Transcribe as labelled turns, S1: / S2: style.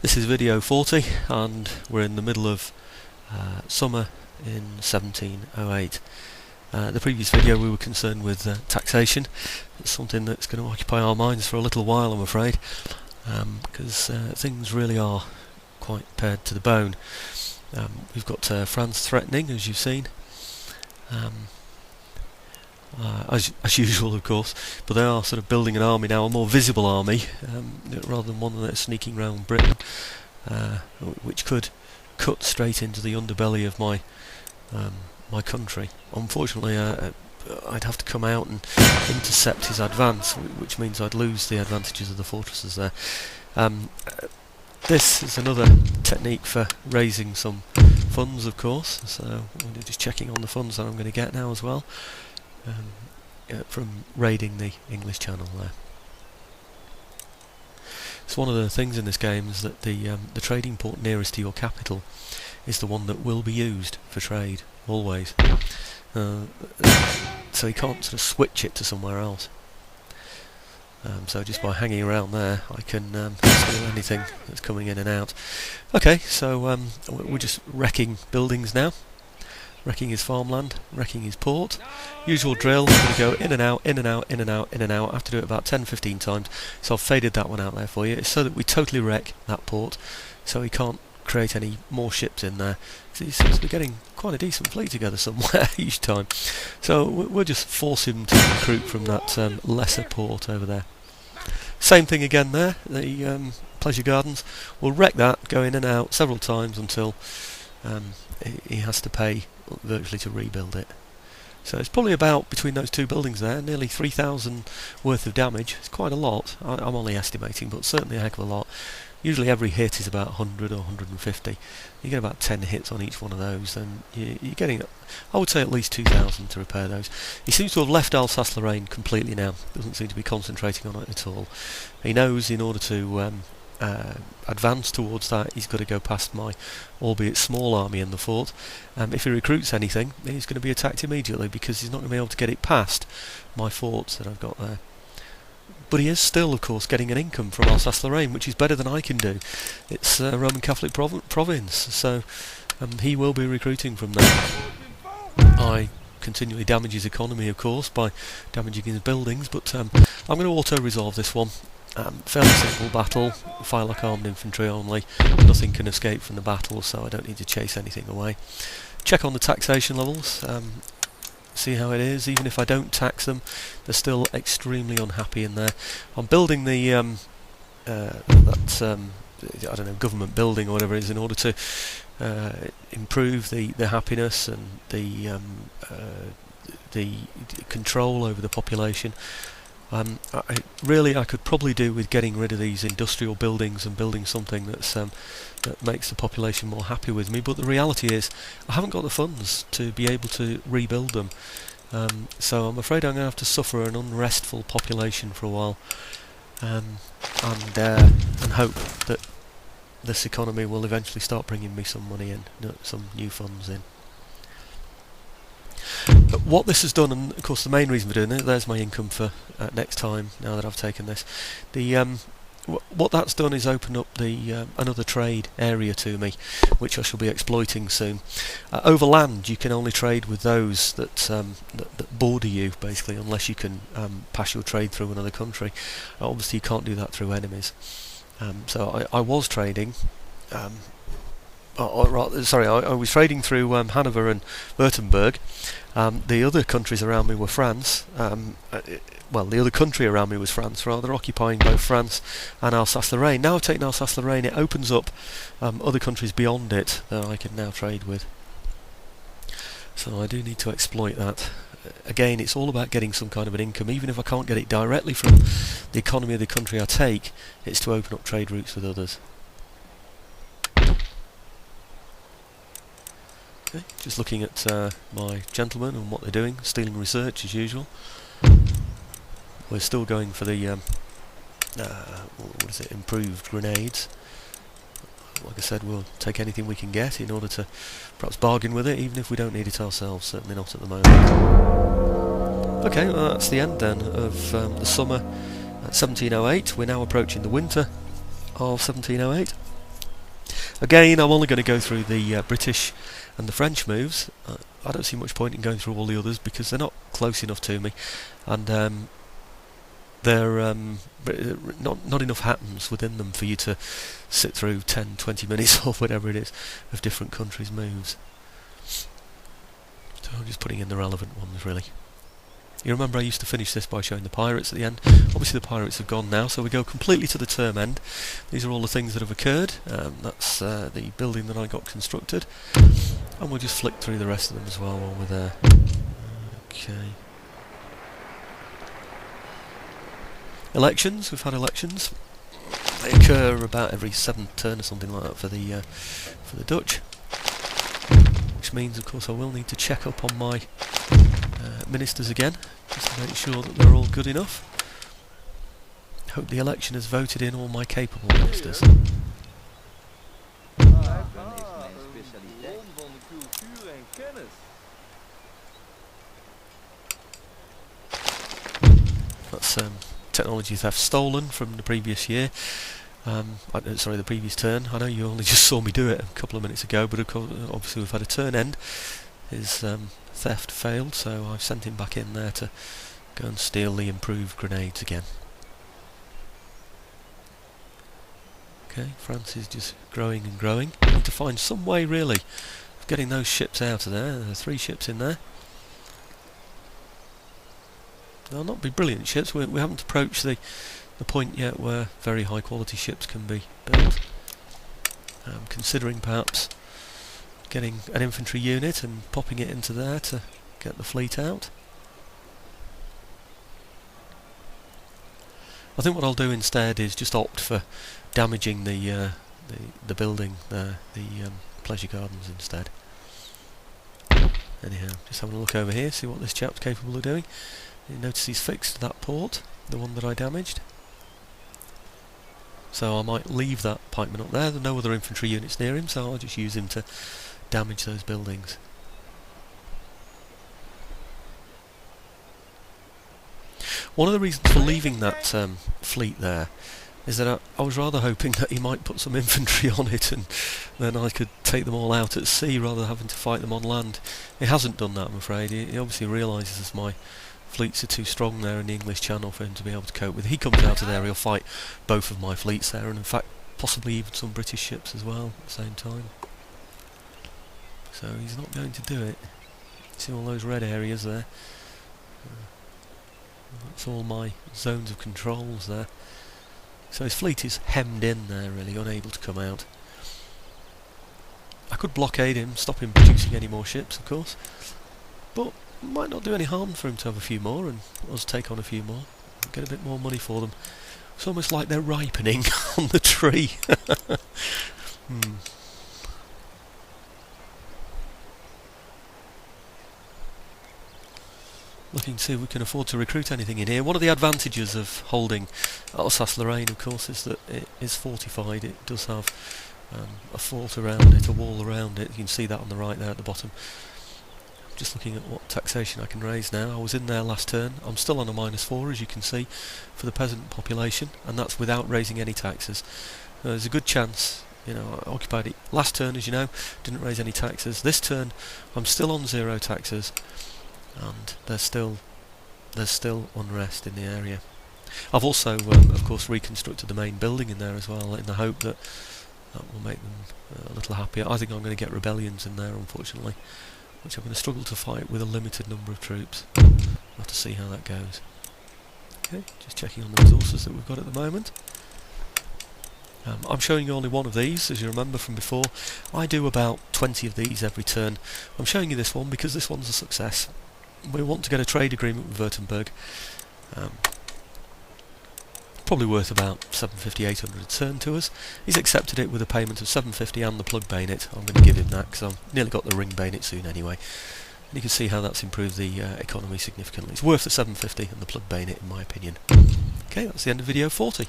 S1: This is video 40 and we're in the middle of summer in 1708. The previous video we were concerned with taxation. It's something that's going to occupy our minds for a little while, I'm afraid, because things really are quite pared to the bone. We've got France threatening, as you've seen, as usual, of course, but they are sort of building an army now, a more visible army, rather than one that's sneaking around Britain, which could cut straight into the underbelly of my country. Unfortunately, I'd have to come out and intercept his advance, which means I'd lose the advantages of the fortresses there. This is another technique for raising some funds, of course, so I'm just checking on the funds that I'm going to get now as well, from raiding the English Channel there. It's one of the things in this game is that the trading port nearest to your capital is the one that will be used for trade, always. So you can't sort of switch it to somewhere else. So just by hanging around there, I can steal anything that's coming in and out. Okay, so we're just wrecking buildings now. Wrecking his farmland, wrecking his port. Usual drill, I'm going to go in and out, in and out, in and out, in and out. I have to do it about 10-15 times, so I've faded that one out there for you. It's so that we totally wreck that port, so he can't create any more ships in there. So he seems to be getting quite a decent fleet together somewhere each time. So we'll just force him to recruit from that lesser port over there. Same thing again there, the pleasure gardens. We'll wreck that, go in and out several times until he has to pay virtually to rebuild it. So it's probably about, between those two buildings there, nearly 3,000 worth of damage. It's quite a lot. I'm only estimating, but certainly a heck of a lot. Usually every hit is about 100 or 150. You get about 10 hits on each one of those, and you're getting, I would say, at least 2,000 to repair those. He seems to have left Alsace Lorraine completely now. Doesn't seem to be concentrating on it at all. He knows in order to advance towards that, he's got to go past my, albeit small, army in the fort. If he recruits anything, he's going to be attacked immediately because he's not going to be able to get it past my forts that I've got there. But he is still, of course, getting an income from Alsace Lorraine, which is better than I can do. It's a Roman Catholic province, so he will be recruiting from there. I continually damage his economy, of course, by damaging his buildings, but I'm going to auto-resolve this one. Fairly simple battle, firelock armed infantry only. Nothing can escape from the battle, so I don't need to chase anything away. Check on the taxation levels. See how it is. Even if I don't tax them, they're still extremely unhappy in there. I'm building the I don't know, government building or whatever it is, in order to improve the happiness and the control over the population. Really, I could probably do with getting rid of these industrial buildings and building something that's that makes the population more happy with me, but the reality is I haven't got the funds to be able to rebuild them, so I'm afraid I'm going to have to suffer an unrestful population for a while, and hope that this economy will eventually start bringing me some money in, some new funds in. But what this has done, and of course the main reason for doing it, there's my income for next time, now that I've taken this. What that's done is open up the another trade area to me, which I shall be exploiting soon. Over land, you can only trade with those that border you, basically, unless you can pass your trade through another country. Obviously, you can't do that through enemies. So I was trading. I was trading through Hanover and Wurtemburg. The other countries around me were France. Well, the other country around me was France, rather, occupying both France and Alsace Lorraine. Now I've taken Alsace Lorraine, it opens up other countries beyond it that I can now trade with. So I do need to exploit that. Again, it's all about getting some kind of an income. Even if I can't get it directly from the economy of the country I take, it's to open up trade routes with others. Okay, just looking at my gentlemen and what they're doing, stealing research as usual. We're still going for the what is it, improved grenades. Like I said, we'll take anything we can get in order to perhaps bargain with it, even if we don't need it ourselves, certainly not at the moment. Okay, well, that's the end then of the summer 1708. We're now approaching the winter of 1708. Again, I'm only going to go through the British and the French moves. I don't see much point in going through all the others because they're not close enough to me, and they're not enough happens within them for you to sit through 10-20 minutes or whatever it is of different countries' moves. So I'm just putting in the relevant ones, really. You remember I used to finish this by showing the pirates at the end. Obviously the pirates have gone now, so we go completely to the term end. These are all the things that have occurred. That's the building that I got constructed. And we'll just flick through the rest of them as well while we're there. Okay. Elections, we've had elections. They occur about every 7th turn or something like that for the Dutch. Which means, of course, I will need to check up on my ministers again, just to make sure that they're all good enough. Hope the election has voted in all my capable ministers. That's technology theft stolen from the previous year. Sorry, the previous turn. I know you only just saw me do it a couple of minutes ago, but of course, obviously we've had a turn end. His theft failed, so I've sent him back in there to go and steal the improved grenades again. Okay, France is just growing and growing. I need to find some way, really, of getting those ships out of there. There are 3 ships in there. They'll not be brilliant ships. We haven't approached the point yet where very high quality ships can be built. Considering perhaps getting an infantry unit and popping it into there to get the fleet out. I think what I'll do instead is just opt for damaging the building there, the pleasure gardens instead. Anyhow, just having a look over here, see what this chap's capable of doing. You notice he's fixed that port, the one that I damaged. So I might leave that pikeman up there. There are no other infantry units near him, so I'll just use him to damage those buildings. One of the reasons for leaving that fleet there is that I was rather hoping that he might put some infantry on it and then I could take them all out at sea rather than having to fight them on land. He hasn't done that, I'm afraid. He obviously realises my fleets are too strong there in the English Channel for him to be able to cope with. He comes out of there, he'll fight both of my fleets there, and in fact possibly even some British ships as well at the same time. So he's not going to do it. See all those red areas there? That's all my zones of controls there. So his fleet is hemmed in there, really, unable to come out. I could blockade him, stop him producing any more ships, of course, but it might not do any harm for him to have a few more and us take on a few more, get a bit more money for them. It's almost like they're ripening on the tree. Looking to see if we can afford to recruit anything in here. One of the advantages of holding Alsace Lorraine, of course, is that it is fortified. It does have a fort around it, a wall around it. You can see that on the right there at the bottom. Just looking at what taxation I can raise now. I was in there last turn. I'm still on a -4, as you can see, for the peasant population, and that's without raising any taxes. There's a good chance, you know, I occupied it last turn, as you know, didn't raise any taxes. This turn, I'm still on 0 taxes. And there's still unrest in the area. I've also, of course, reconstructed the main building in there as well, in the hope that that will make them a little happier. I think I'm going to get rebellions in there, unfortunately, which I'm going to struggle to fight with a limited number of troops. We'll have to see how that goes. Okay, just checking on the resources that we've got at the moment. I'm showing you only one of these, as you remember from before. I do about 20 of these every turn. I'm showing you this one because this one's a success. We want to get a trade agreement with Wurtemburg. Probably worth about 750-800 a turn to us. He's accepted it with a payment of 750 and the plug bayonet. I'm going to give him that because I've nearly got the ring bayonet soon anyway. And you can see how that's improved the economy significantly. It's worth the 750 and the plug bayonet in my opinion. Okay, that's the end of video 40.